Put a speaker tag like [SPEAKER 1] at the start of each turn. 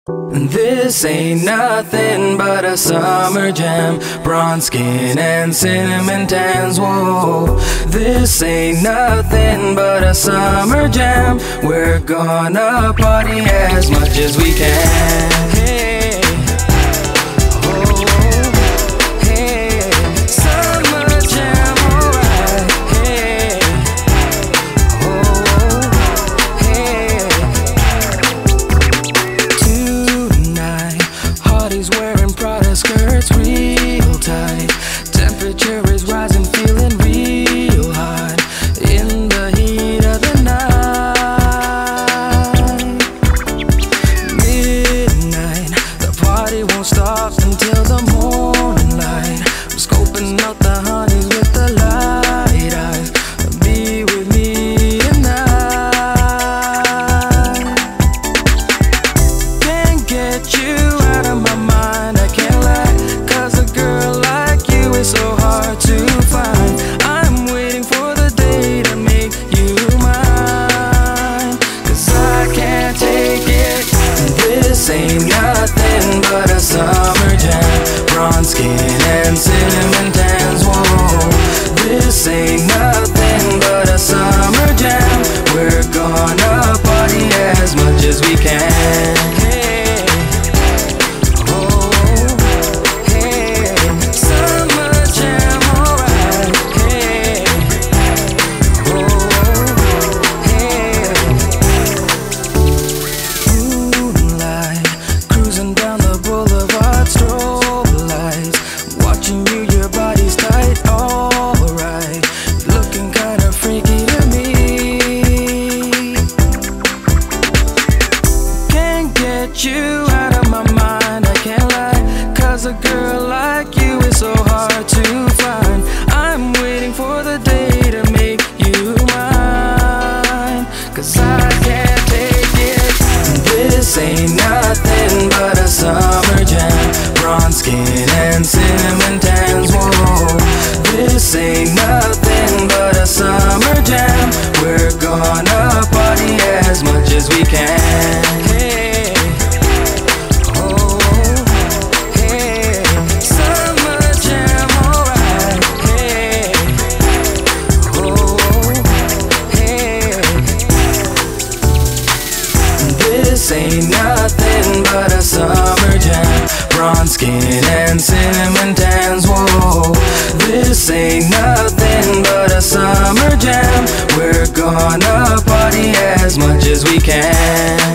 [SPEAKER 1] This ain't nothing but a summer jam. Bronze skin and cinnamon tans, whoa. This ain't nothing but a summer jam. We're gonna party as much as we can. Hey, oh, hey, summer jam, alright. Hey, oh, hey. Tonight, Hardy's wearing Prada skirts real tight. Temperature is rising, feeling real hot in the heat of the night. Midnight, the party won't stop until the morning light. I'm scoping out the honeys with the light eyes. Be with me tonight. Can't get you out of my mind, I can't lie. 'Cause a girl like you is so hard to find. I'm waiting for the day to make you mine. 'Cause I can't take it. This ain't nothing but a summer jam. Bronze skin and cinnamon tans, whoa. This ain't nothing but a summer jam. We're gonna party as much as we can. Hey, oh, hey, summer jam, alright. Hey, oh, hey. Moonlight, cruising down the boulevard, strobe lights. Watching you, your body's tight, alright. Looking kinda freaky to me. Can't get you out of my mind, I can't lie. 'Cause a girl like you is so hard to find. I'm waiting for the day to make you mine. 'Cause I can't take it. This ain't nothing but a summer jam. Bronze skin and cinnamon tans, whoa. This ain't nothing but a summer jam. We're gonna party as much as we can. Hey, oh, hey, summer jam, alright. Hey, oh, hey. This ain't nothing but a summer jam. Bronze skin and cinnamon tans, whoa. This ain't nothing but a summer jam. We're gonna party as much as we can.